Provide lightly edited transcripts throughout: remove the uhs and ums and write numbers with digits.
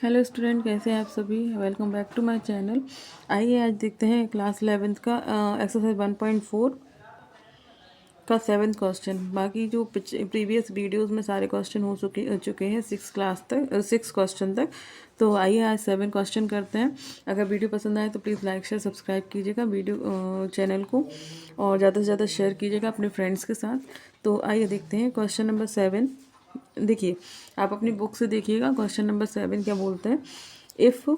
Hello student, कैसे हैं आप सभी। Welcome back to my channel. आइए आज देखते हैं क्लास 11th का एक्सरसाइज 1.4 का 7th क्वेश्चन। बाकी जो प्रीवियस वीडियोस में सारे क्वेश्चन हो चुके हैं 6 क्वेश्चन तक। तो आइए आज 7 क्वेश्चन करते हैं। अगर वीडियो पसंद आए तो प्लीज़ लाइक शेयर सब्सक्राइब कीजिएगा वीडियो चैनल को, और ज़्यादा से ज़्यादा शेयर कीजिएगा अपने फ्रेंड्स के साथ। तो आइए देखते हैं क्वेश्चन नंबर 7। देखिए, आप अपनी बुक से देखिएगा। क्वेश्चन नंबर 7 क्या बोलते हैं। If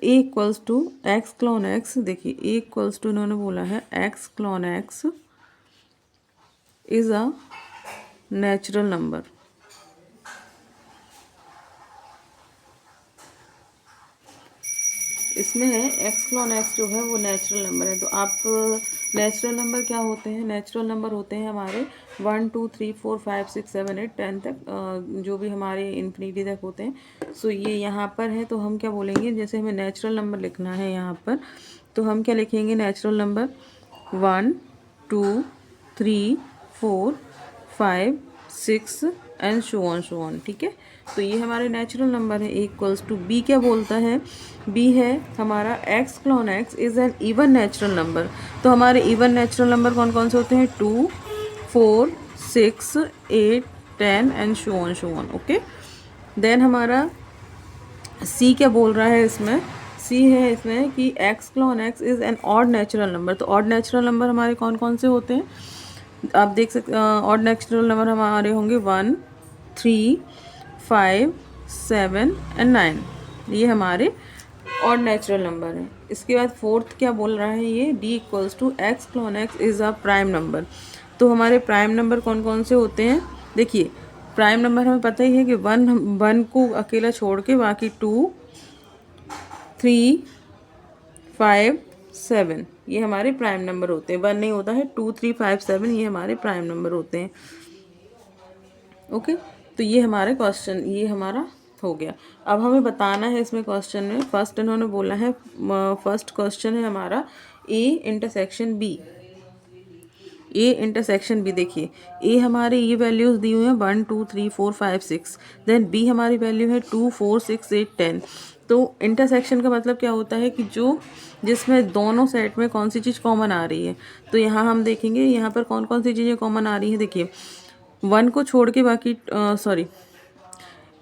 A equals to x colon x, देखिए ए इक्वल्स टू इन्होंने बोला है x colon x is a natural number. इसमें है एक्स क्लॉन एक्स जो है वो नेचुरल नंबर है। तो आप नेचुरल नंबर क्या होते हैं? नेचुरल नंबर होते हैं हमारे 1 2 3 4 5 6 7 8 10 तक, जो भी हमारे इन्फिनिटी तक होते हैं। सो ये यहाँ पर है, तो हम क्या बोलेंगे, जैसे हमें नेचुरल नंबर लिखना है यहाँ पर, तो हम क्या लिखेंगे? Natural number 1 2 3 4 5 6 and so on. ठीक है, तो ये हमारे नेचुरल नंबर है। इक्वल्स टू बी क्या बोलता है? बी है हमारा x colon x is an even natural number. तो हमारे इवन नेचुरल नंबर कौन कौन से होते हैं? 2 4 6 8 10 and so on. Okay, then हमारा सी क्या बोल रहा है इसमें? सी है इसमें कि x colon x is an odd natural number. तो ऑड नेचुरल नंबर हमारे कौन कौन से होते हैं? आप देख सकते, ऑड नेचुरल नंबर हमारे होंगे 1 3 5 7 एंड 9। ये हमारे ऑड नेचुरल नंबर है। इसके बाद फोर्थ क्या बोल रहा है ये? D equals to x colon x is a prime number. तो हमारे प्राइम नंबर कौन कौन से होते हैं? देखिए, प्राइम नंबर हमें पता ही है कि वन को अकेला छोड़ के बाकी 2 3 5 7 ये हमारे प्राइम नंबर होते हैं। 1 नहीं होता है, 2 3 5 7 ये हमारे प्राइम नंबर होते हैं। ओके, तो ये हमारे क्वेश्चन, ये हमारा हो गया। अब हमें बताना है इसमें क्वेश्चन में, फर्स्ट इन्होंने बोला है, फर्स्ट क्वेश्चन है हमारा A intersection B. A intersection B, देखिए ए हमारे ये वैल्यूज़ दी हुई हैं 1 2 3 4 5 6, देन बी हमारी वैल्यू है 2 4 6 8 10। तो इंटरसेक्शन का मतलब क्या होता है कि जो जिसमें दोनों सेट में कौन सी चीज़ कॉमन आ रही है। तो यहाँ हम देखेंगे यहाँ पर कौन कौन सी चीज़ें कॉमन आ रही हैं। देखिए, 1 को छोड़ के बाकी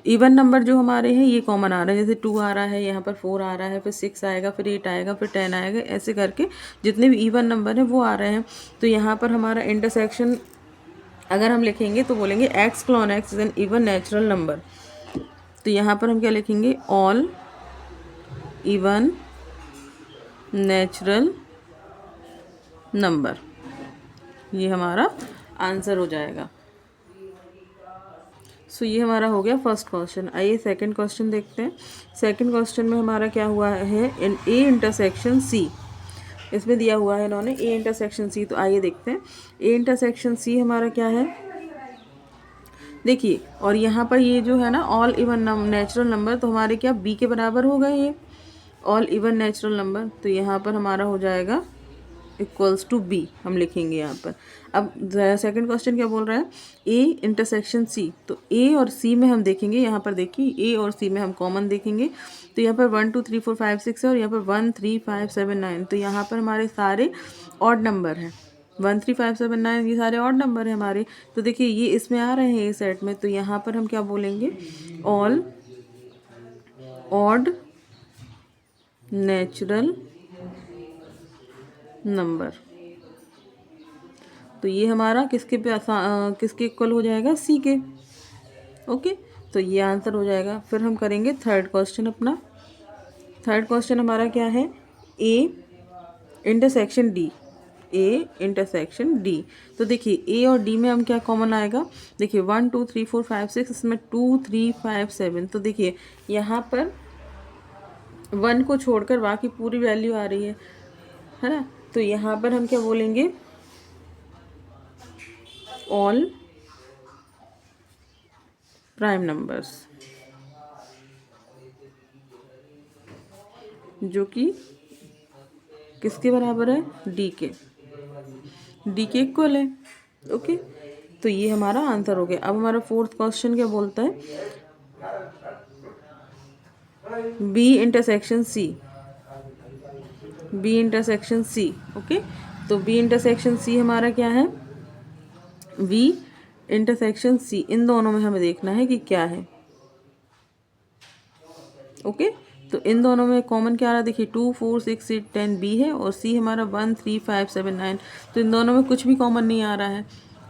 इवन नंबर जो हमारे हैं ये कॉमन आ रहा है। जैसे 2 आ रहा है, यहाँ पर 4 आ रहा है, फिर 6 आएगा, फिर 8 आएगा, फिर 10 आएगा, ऐसे करके जितने भी इवन नंबर हैं वो आ रहे हैं। तो यहाँ पर हमारा इंटरसेक्शन अगर हम लिखेंगे तो बोलेंगे x colon x is an even natural number. तो यहाँ पर हम क्या लिखेंगे? All even natural number. ये हमारा आंसर हो जाएगा। सो ये हमारा हो गया फर्स्ट क्वेश्चन। आइए सेकंड क्वेश्चन देखते हैं। सेकंड क्वेश्चन में हमारा क्या हुआ है? इन ए इंटरसेक्शन सी, इसमें दिया हुआ है इन्होंने ए इंटरसेक्शन सी। तो आइए देखते हैं ए इंटरसेक्शन सी हमारा क्या है। देखिए, और यहाँ पर ये जो है ना ऑल इवन नेचुरल नंबर, तो हमारे क्या बी के बराबर हो गए ये ऑल इवन नेचुरल नंबर। तो यहाँ पर हमारा हो जाएगा इक्वल्स टू बी, हम लिखेंगे यहाँ पर। अब सेकंड क्वेश्चन क्या बोल रहा है? A intersection C. तो ए और सी में हम देखेंगे, यहाँ पर देखिए ए और सी में हम कॉमन देखेंगे। तो यहाँ पर 1 2 3 4 5 6 है, और यहाँ पर 1 3 5 7 9। तो यहाँ पर हमारे सारे ऑड नंबर हैं। 1 3 5 7 9 ये सारे ऑड नंबर हैं हमारे। तो देखिए ये इसमें आ रहे हैं ये सेट में। तो यहाँ पर हम क्या बोलेंगे? All odd natural number. तो ये हमारा किसके इक्वल हो जाएगा? सी के। ओके, तो ये आंसर हो जाएगा। फिर हम करेंगे थर्ड क्वेश्चन अपना। थर्ड क्वेश्चन हमारा क्या है? A intersection D. A intersection D. तो देखिए ए और डी में हम क्या कॉमन आएगा? देखिए 1 2 3 4 5 6, इसमें 2 3 5 7। तो देखिए यहाँ पर 1 को छोड़कर बाकी पूरी वैल्यू आ रही है ना। तो यहाँ पर हम क्या बोलेंगे? ऑल प्राइम नंबर्स, जो कि किसके बराबर है? डी के। डी के इक्वल है। ओके, तो ये हमारा आंसर हो गया। अब हमारा फोर्थ क्वेश्चन क्या बोलता है? B intersection C, B intersection C. Okay, तो बी इंटरसेक्शन सी हमारा क्या है, बी इंटरसेक्शन सी, इन दोनों में हमें देखना है कि क्या है। ओके, तो इन दोनों में कॉमन क्या आ रहा है, देखिए 2 4 6 8 10 बी है और सी हमारा 1 3 5 7 9, तो इन दोनों में कुछ भी कॉमन नहीं आ रहा है।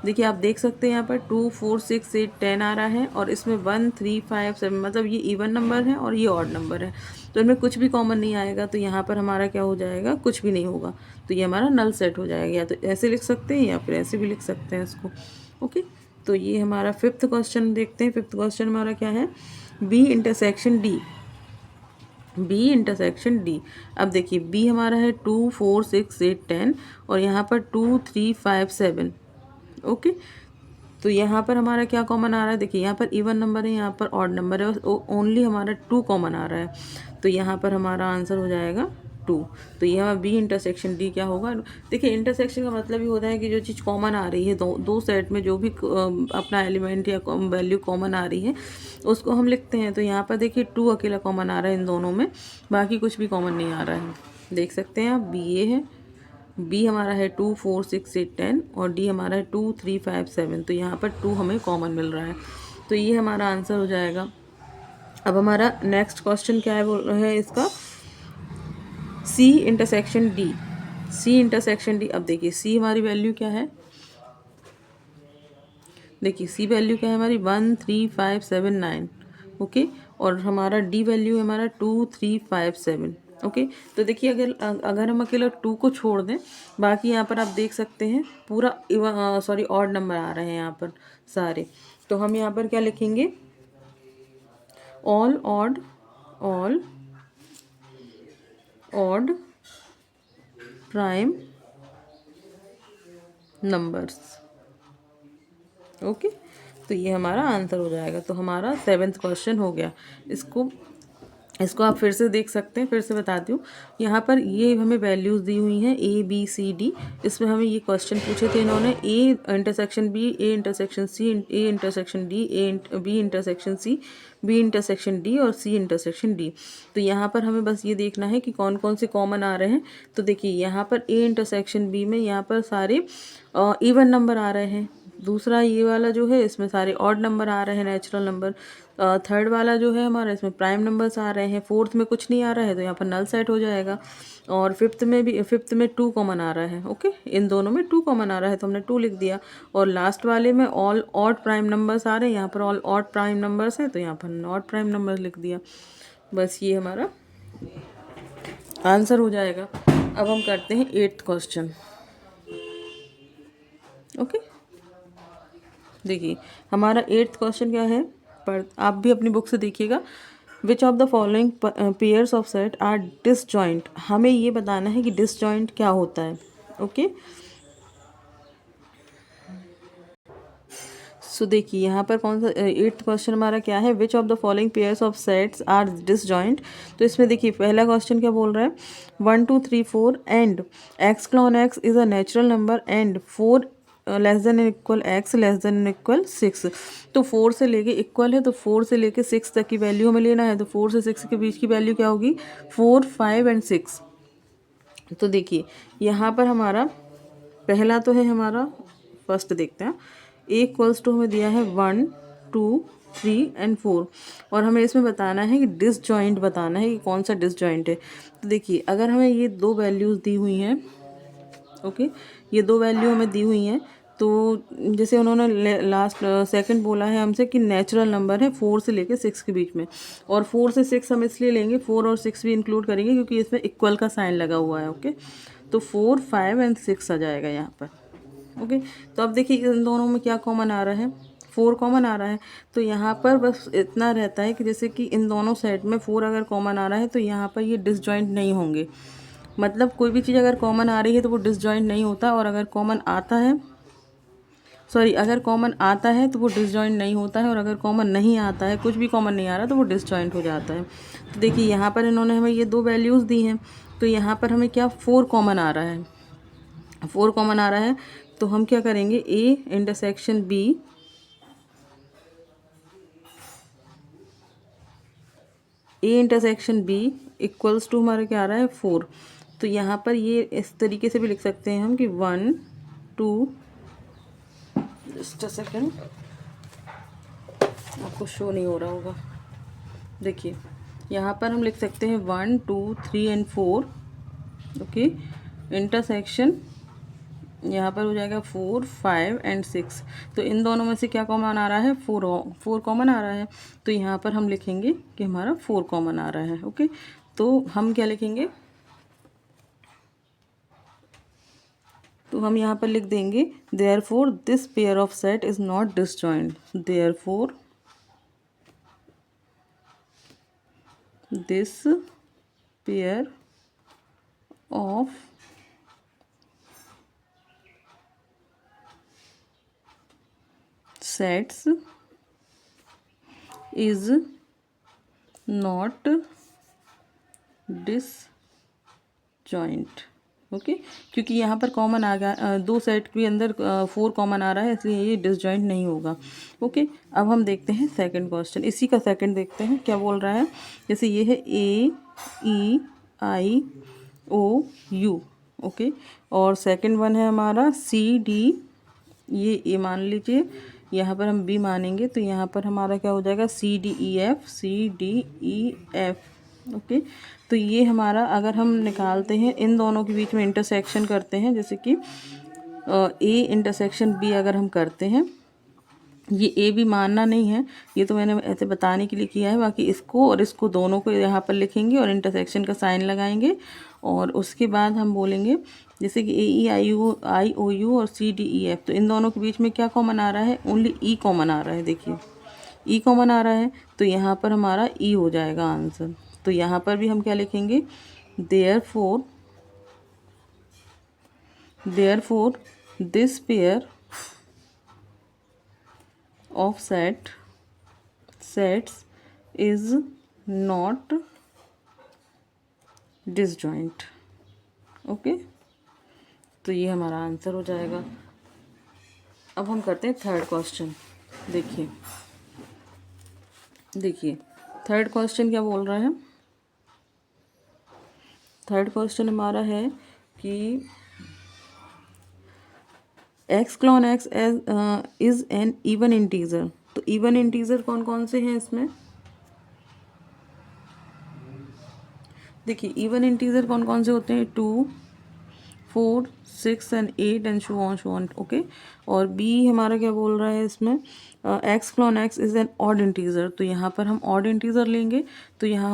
देखिए आप देख सकते हैं यहाँ पर 2 4 6 8 10 आ रहा है और इसमें 1 3 5 7, मतलब ये इवन नंबर है और ये ऑड नंबर है, तो इनमें कुछ भी कॉमन नहीं आएगा, तो यहाँ पर हमारा क्या हो जाएगा, कुछ भी नहीं होगा, तो ये हमारा नल सेट हो जाएगा। या तो ऐसे लिख सकते हैं या फिर ऐसे भी लिख सकते हैं इसको। ओके, तो ये हमारा फिफ्थ क्वेश्चन देखते हैं। फिफ्थ क्वेश्चन हमारा क्या है, B intersection D, B intersection D. अब देखिए बी हमारा है 2 4 6 8 10 और यहाँ पर 2 3 5 7। ओके, तो यहाँ पर हमारा क्या कॉमन आ रहा है, देखिए यहाँ पर इवन नंबर है, यहाँ पर ऑड नंबर है, ओनली हमारा 2 कॉमन आ रहा है, तो यहाँ पर हमारा आंसर हो जाएगा 2। तो यहाँ बी इंटरसेक्शन डी क्या होगा, देखिए इंटरसेक्शन का मतलब ही होता है कि जो चीज़ कॉमन आ रही है, दो सेट में जो भी अपना एलिमेंट या वैल्यू कॉमन आ रही है उसको हम लिखते हैं। तो यहाँ पर देखिए 2 अकेला कॉमन आ रहा है इन दोनों में, बाकी कुछ भी कॉमन नहीं आ रहा है। देख सकते हैं आप, बी ए है, बी हमारा है 2 4 6 8 10 और डी हमारा है 2 3 5 7, तो यहाँ पर 2 हमें कॉमन मिल रहा है, तो ये हमारा आंसर हो जाएगा। अब हमारा नेक्स्ट क्वेश्चन क्या है इसका, C intersection D, C intersection D. अब देखिए सी हमारी वैल्यू क्या है, देखिए सी वैल्यू क्या है हमारी 1 3 5 7 9। ओके, और हमारा डी वैल्यू है हमारा 2 3 5 7। ओके, तो देखिए अगर हम अकेला 2 को छोड़ दें, बाकी यहाँ पर आप देख सकते हैं पूरा सॉरी ऑड नंबर आ रहे हैं यहाँ पर सारे, तो हम यहाँ पर क्या लिखेंगे, all odd, all odd prime numbers. Okay, तो ये हमारा आंसर हो जाएगा। तो हमारा 7th क्वेश्चन हो गया। इसको आप फिर से देख सकते हैं, फिर से बताती हूँ। यहाँ पर ये हमें वैल्यूज़ दी हुई हैं ए बी सी डी, इसमें हमें ये क्वेश्चन पूछे थे इन्होंने, A intersection B, A intersection C, A intersection D, B intersection C, B intersection D और सी इंटरसेक्शन डी। तो यहाँ पर हमें बस ये देखना है कि कौन कौन से कॉमन आ रहे हैं। तो देखिए यहाँ पर ए इंटरसेक्शन बी में यहाँ पर सारे इवन नंबर आ रहे हैं, दूसरा ये वाला जो है इसमें सारे ऑड नंबर आ रहे हैं, नेचुरल नंबर। थर्ड वाला जो है हमारा इसमें प्राइम नंबर्स आ रहे हैं, फोर्थ में कुछ नहीं आ रहा है तो यहाँ पर नल सेट हो जाएगा, और फिफ्थ में 2 कॉमन आ रहा है। ओके, इन दोनों में 2 कॉमन आ रहा है तो हमने 2 लिख दिया, और लास्ट वाले में ऑल ऑड प्राइम नंबर्स आ रहे हैं, यहाँ पर ऑल ऑड प्राइम नंबर्स हैं तो यहाँ पर ऑड प्राइम नंबर लिख दिया। बस ये हमारा आंसर हो जाएगा। अब हम करते हैं 8th क्वेश्चन। ओके, देखिए हमारा 8th क्वेश्चन क्या है, पर आप भी अपनी बुक से देखिएगा। Which of the following pairs of set are disjoint, हमें ये बताना है कि डिसजॉइंट क्या होता है। ओके, सो देखिए यहाँ पर कौन सा 8th क्वेश्चन हमारा क्या है, which of the following pairs of sets are disjoint. तो इसमें देखिए पहला क्वेश्चन क्या बोल रहा है, 1 2 3 4 and x colon x is a natural number and 4 less than equal x less than equal 6। तो 4 से लेके इक्वल है, तो 4 से लेके 6 तक की वैल्यू हमें लेना है, तो 4 से 6 के बीच की वैल्यू क्या होगी, 4 5 एंड 6। तो देखिए यहाँ पर हमारा पहला तो है हमारा, फर्स्ट देखते हैं, ए इक्वल्स टू हमें दिया है 1 2 3 एंड 4, और हमें इसमें बताना है कि डिसजॉइंट बताना है कि कौन सा डिसजॉइंट है। तो देखिए अगर हमें ये 2 वैल्यूज़ दी हुई हैं, ओके, ये 2 वैल्यू हमें दी हुई हैं, तो जैसे उन्होंने लास्ट सेकंड बोला है हमसे कि नेचुरल नंबर है 4 से लेके 6 के बीच में, और 4 से 6 हम इसलिए लेंगे, 4 और 6 भी इंक्लूड करेंगे क्योंकि इसमें इक्वल का साइन लगा हुआ है। ओके, तो 4 5 एंड 6 आ जाएगा यहाँ पर। ओके, तो अब देखिए इन दोनों में क्या कॉमन आ रहा है, 4 कॉमन आ रहा है, तो यहाँ पर बस इतना रहता है कि जैसे कि इन दोनों सेट में 4 अगर कॉमन आ रहा है तो यहाँ पर ये डिसजॉइंट नहीं होंगे, मतलब कोई भी चीज़ अगर कॉमन आ रही है तो वो डिसजॉइंट नहीं होता, और अगर कॉमन आता है, सॉरी, अगर कॉमन आता है तो वो डिसजॉइंट नहीं होता है, और अगर कॉमन नहीं आता है, कुछ भी कॉमन नहीं आ रहा तो वो डिसजॉइंट हो जाता है। तो देखिए यहाँ पर इन्होंने हमें ये 2 वैल्यूज़ दी हैं, तो यहाँ पर हमें क्या 4 कॉमन आ रहा है, 4 कॉमन आ रहा है, तो हम क्या करेंगे, A intersection B, A intersection B equals to हमारा क्या आ रहा है 4। तो यहाँ पर ये इस तरीके से भी लिख सकते हैं हम कि 1 2, जस्ट अ सेकेंड, आपको शो नहीं हो रहा होगा, देखिए यहाँ पर हम लिख सकते हैं 1 2 3 एंड 4, ओके, इंटरसेक्शन यहाँ पर हो जाएगा 4 5 एंड 6। तो इन दोनों में से क्या कॉमन आ रहा है, 4 कॉमन आ रहा है। तो यहाँ पर हम लिखेंगे कि हमारा 4 कॉमन आ रहा है, ओके। तो हम क्या लिखेंगे, तो हम यहाँ पर लिख देंगे therefore this pair of set is not disjoint, therefore this pair of sets is not disjoint, okay. क्योंकि यहाँ पर कॉमन आ गया, दो सेट के अंदर 4 कॉमन आ रहा है, इसलिए ये डिसजॉइंट नहीं होगा, ओके। अब हम देखते हैं सेकंड क्वेश्चन, इसी का सेकंड देखते हैं क्या बोल रहा है। जैसे ये है ए ई आई ओ यू, ओके, और सेकंड वन है हमारा सी डी, ये ए मान लीजिए, यहाँ पर हम बी मानेंगे, तो यहाँ पर हमारा क्या हो जाएगा C D E F, C D E F, okay. तो ये हमारा अगर हम निकालते हैं, इन दोनों के बीच में इंटरसेक्शन करते हैं, जैसे कि ए इंटरसेक्शन बी अगर हम करते हैं, ये ए भी मानना नहीं है, ये तो मैंने ऐसे बताने के लिए किया है। बाकी इसको और इसको दोनों को यहाँ पर लिखेंगे और इंटरसेक्शन का साइन लगाएंगे, और उसके बाद हम बोलेंगे जैसे कि ए ई आई ओ यू और सी डी ई एफ। तो इन दोनों के बीच में क्या कॉमन आ रहा है, ओनली ई कॉमन आ रहा है, देखिए ई कॉमन आ रहा है, तो यहाँ पर हमारा ई हो जाएगा आंसर। तो यहाँ पर भी हम क्या लिखेंगे, therefore this pair of sets is not disjoint, okay. तो ये हमारा आंसर हो जाएगा। अब हम करते हैं थर्ड क्वेश्चन। देखिए थर्ड क्वेश्चन क्या बोल रहा है। थर्ड क्वेश्चन हमारा है कि x colon x is an even integer. तो इवन इंटीजर कौन कौन से हैं इसमें, देखिए इवन इंटीजर कौन कौन से होते हैं, 2 4 6 and 8 and show on, okay. और बी हमारा क्या बोल रहा है इसमें, x colon x is an odd integer. तो यहाँ पर हम ऑड इंटीजर लेंगे, तो यहाँ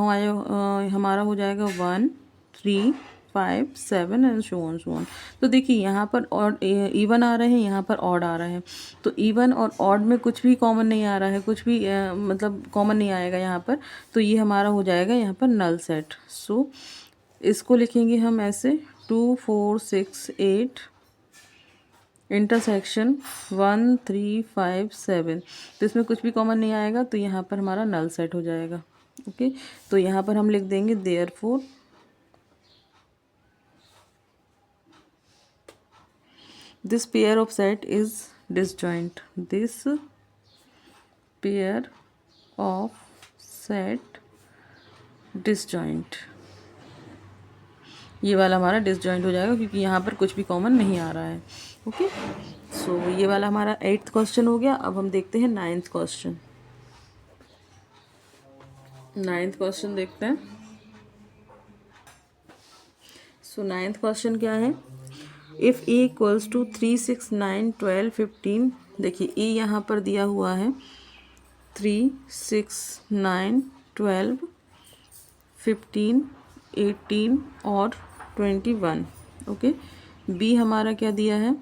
हमारा हो जाएगा 1 3 5 7 एंड शो ऑन। तो देखिए यहाँ पर ऑड इवन आ रहे हैं, यहाँ पर ऑड आ रहे हैं। तो इवन और ऑड में कुछ भी कॉमन नहीं आ रहा है, कुछ भी मतलब कॉमन नहीं आएगा यहाँ पर। तो ये हमारा हो जाएगा यहाँ पर नल सेट। सो इसको लिखेंगे हम ऐसे 2 4 6 8 इंटरसेक्शन 1 3 5 7। तो इसमें कुछ भी कॉमन नहीं आएगा, तो यहाँ पर हमारा नल सेट हो जाएगा, ओके। तो यहाँ पर हम लिख देंगे therefore this pair of set is disjoint, this pair of set disjoint। ये वाला हमारा डिसजॉइंट हो जाएगा क्योंकि यहाँ पर कुछ भी कॉमन नहीं आ रहा है, ओके। सो ये वाला हमारा 8th क्वेश्चन हो गया। अब हम देखते हैं 9th क्वेश्चन। 9th क्वेश्चन देखते हैं। सो 9th क्वेश्चन क्या है, इफ़ ए इक्वल्स टू 3 6 9 12 15। देखिए ए यहाँ पर दिया हुआ है 3 6 9 12 15 18 और 21, ओके। बी हमारा क्या दिया है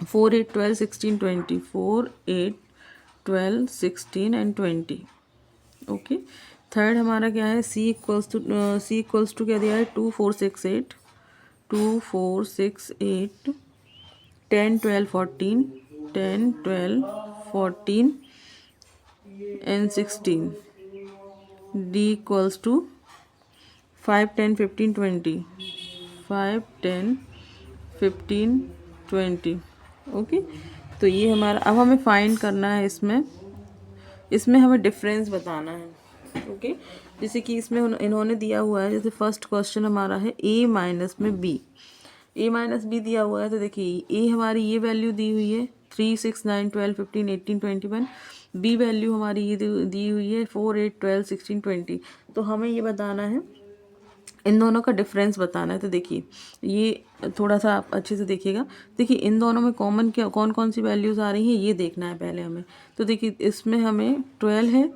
4 8 12 16 20, 4 8 12 16 एंड 20, ओके। थर्ड हमारा क्या है सी इक्वल्स टू क्या दिया है 2 4 6 8, 2 4 6 8 10 12 14 10 12 14 and 16। D equals to 5 10 15 20, 5 10 15 20, okay. तो ये हमारा, अब हमें फाइंड करना है इसमें हमें डिफरेंस बताना है, ओके। जैसे कि इसमें इन्होंने दिया हुआ है, जैसे फर्स्ट क्वेश्चन हमारा है ए माइनस में बी, ए माइनस बी दिया हुआ है। तो देखिए ए हमारी ये वैल्यू दी हुई है 3, 6, 9, 12, 15, 18, 21। बी वैल्यू हमारी ये दी हुई है 4, 8, 12, 16, 20। तो हमें ये बताना है, इन दोनों का डिफरेंस बताना है। तो देखिए ये थोड़ा सा आप अच्छे से देखिएगा। देखिए इन दोनों में कॉमन क्या, कौन कौन सी वैल्यूज़ आ रही हैं ये देखना है पहले हमें। तो देखिए इसमें हमें 12 है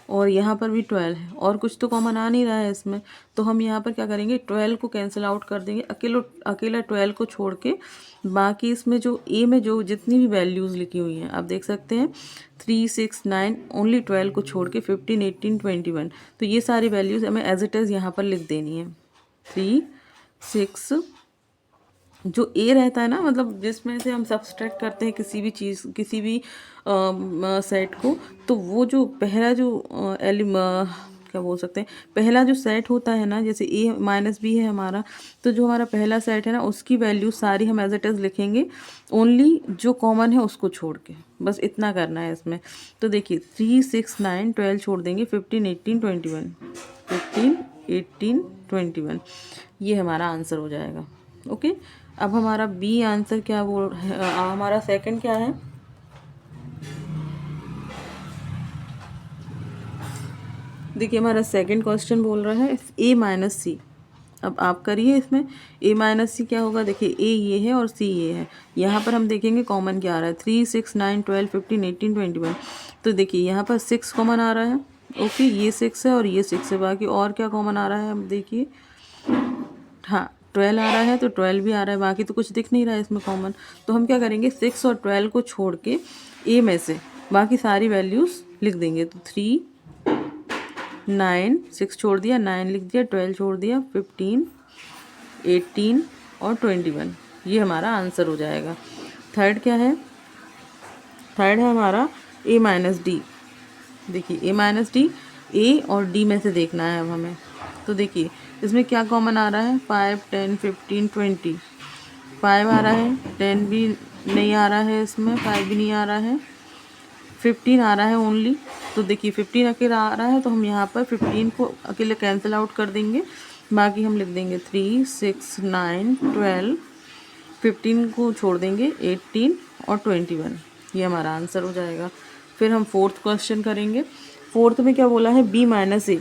और यहाँ पर भी 12 है और कुछ तो कॉमन आ नहीं रहा है इसमें। तो हम यहाँ पर क्या करेंगे, 12 को कैंसिल आउट कर देंगे, अकेला 12 को छोड़ के बाकी इसमें जो ए में जो जितनी भी वैल्यूज़ लिखी हुई हैं आप देख सकते हैं 3, 6, 9, ओनली 12 को छोड़ के 15, 18, 21। तो ये सारी वैल्यूज़ हमें एज इट इज़ यहाँ पर लिख देनी है। 3, 6, जो ए रहता है ना, मतलब जिसमें से हम सब्सट्रैक्ट करते हैं किसी भी चीज़, किसी भी सेट को, तो वो जो पहला जो क्या बोल सकते हैं, पहला जो सेट होता है ना, जैसे ए माइनस बी है हमारा, तो जो हमारा पहला सेट है ना उसकी वैल्यू सारी हम एज इट इज़ लिखेंगे, ओनली जो कॉमन है उसको छोड़ के, बस इतना करना है इसमें। तो देखिए 3, 6, 9, 12 छोड़ देंगे, 15, 18, 21, 15, 18, 21, ये हमारा आंसर हो जाएगा। ओके, अब हमारा बी आंसर क्या बोल हमारा सेकंड क्या है, देखिए हमारा सेकंड क्वेश्चन बोल रहा है ए माइनस सी। अब आप करिए इसमें ए माइनस सी क्या होगा, देखिए ए ये है और सी ये है, यहाँ पर हम देखेंगे कॉमन क्या आ रहा है, 3, 6, 9, 12, 15, 18, 21। तो देखिए यहाँ पर 6 कॉमन आ रहा है। ओके, ये 6 है और ये 6 है, बाकी और क्या कॉमन आ रहा है, अब देखिए हाँ 12 आ रहा है, तो 12 भी आ रहा है, बाकी तो कुछ दिख नहीं रहा है इसमें कॉमन। तो हम क्या करेंगे, 6 और 12 को छोड़ के ए में से बाकी सारी वैल्यूज़ लिख देंगे। तो 3, 9, 6 छोड़ दिया, 9 लिख दिया, 12 छोड़ दिया, 15, 18 और 21, ये हमारा आंसर हो जाएगा। थर्ड क्या है, थर्ड है हमारा ए माइनस डी। देखिए ए माइनस डी, ए और डी में से देखना है अब हमें। तो देखिए इसमें क्या कॉमन आ रहा है, 5, 10, 15, 20। 5 आ रहा है, 10 भी नहीं आ रहा है इसमें, 5 भी नहीं आ रहा है, 15 आ रहा है ओनली। तो देखिए 15 अकेला आ रहा है, तो हम यहाँ पर 15 को अकेले कैंसिल आउट कर देंगे, बाकी हम लिख देंगे 3, 6, 9, 12, 15 को छोड़ देंगे 18 और 21, ये हमारा आंसर हो जाएगा। फिर हम फोर्थ क्वेश्चन करेंगे। फोर्थ में क्या बोला है, बी माइनस ए।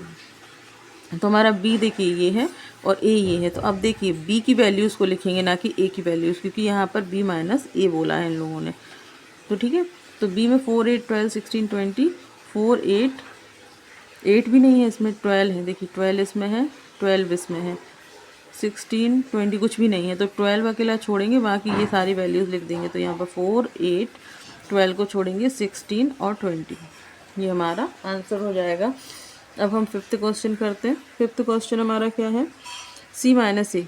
तो हमारा बी देखिए ये है और ए ये है, तो अब देखिए बी की वैल्यूज़ को लिखेंगे ना कि ए की वैल्यूज़, क्योंकि यहाँ पर बी माइनस ए बोला है इन लोगों ने। तो ठीक है, तो बी में 4, 8, 12, 16, 20, 4, 8 भी नहीं है इसमें, 12 है, देखिए 12 इसमें है, 12 इसमें है, 16, 20 कुछ भी नहीं है, तो 12 अकेला छोड़ेंगे, बाकी ये सारी वैल्यूज़ लिख देंगे। तो यहाँ पर 4, 8, 12 को छोड़ेंगे, 16 और 20, ये हमारा आंसर हो जाएगा। अब हम फिफ्थ क्वेश्चन करते हैं। फिफ्थ क्वेश्चन हमारा क्या है, सी माइनस ए।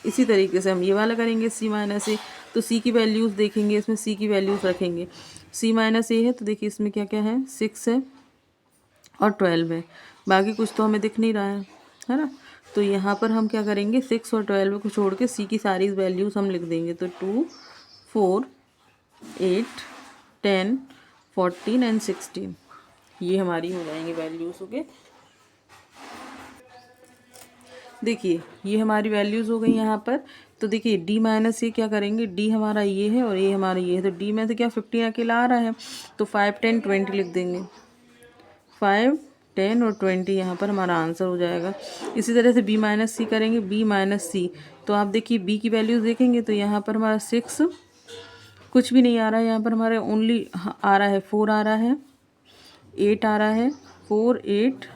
इसी तरीके से हम ये वाला करेंगे, सी माइनस ए। तो सी की वैल्यूज़ देखेंगे, इसमें सी की वैल्यूज़ रखेंगे। सी माइनस ए है, तो देखिए इसमें क्या क्या है, 6 है और 12 है, बाकी कुछ तो हमें दिख नहीं रहा है ना। तो यहाँ पर हम क्या करेंगे, 6 और 12 को छोड़ के सी की सारी वैल्यूज़ हम लिख देंगे। तो 2, 4, 8, 10, 14 एंड 16, ये हमारी हो जाएंगी वैल्यूज़। ओके, देखिए ये हमारी वैल्यूज़ हो गई यहाँ पर। तो देखिए डी माइनस ये क्या करेंगे, डी हमारा ये है और ये हमारा ये है, तो डी में से क्या 15 अकेला आ रहा है, तो 5, 10, 20 लिख देंगे। 5, 10 और 20 यहाँ पर हमारा आंसर हो जाएगा। इसी तरह से बी माइनस सी करेंगे, बी माइनस सी। तो आप देखिए बी की वैल्यूज़ देखेंगे, तो यहाँ पर हमारा 6 कुछ भी नहीं आ रहा है, यहाँ पर हमारे ओनली आ रहा है 4 आ रहा है, 8 आ रहा है, 4, 8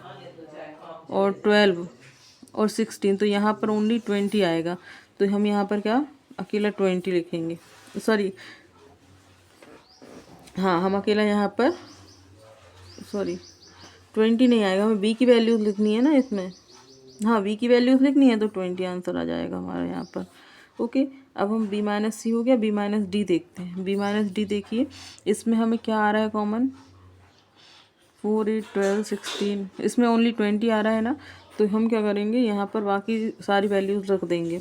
और 12 और 16, तो यहाँ पर ओनली 20 आएगा। तो हम यहाँ पर क्या अकेला 20 लिखेंगे, सॉरी हाँ हम अकेला यहाँ पर 20 नहीं आएगा, हमें बी की वैल्यूज़ लिखनी है ना इसमें, हाँ बी की वैल्यूज़ लिखनी है, तो 20 आंसर आ जाएगा हमारा यहाँ पर। ओके, अब हम बी माइनस सी हो गया, बी माइनस डी देखते हैं। बी माइनस डी देखिए, इसमें हमें क्या आ रहा है कॉमन, 4, 8, 12, 16, इसमें ओनली 20 आ रहा है ना। तो हम क्या करेंगे, यहाँ पर बाकी सारी वैल्यूज़ रख देंगे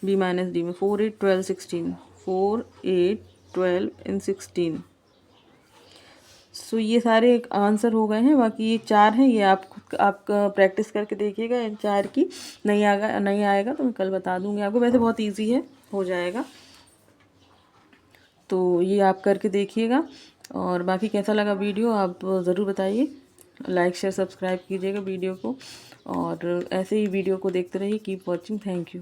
बी माइनस डी में। 4, 8, 12, 16, 4, 8, 12 एंड 16, सो ये सारे आंसर हो गए हैं, बाकी ये 4 हैं, ये आप प्रैक्टिस करके देखिएगा इन 4 की। नहीं आएगा तो मैं कल बता दूंगी आपको, वैसे बहुत इजी है, हो जाएगा। तो ये आप करके देखिएगा, और बाकी कैसा लगा वीडियो आप ज़रूर बताइए। लाइक शेयर सब्सक्राइब कीजिएगा वीडियो को, और ऐसे ही वीडियो को देखते रहिए। Keep watching, thank you.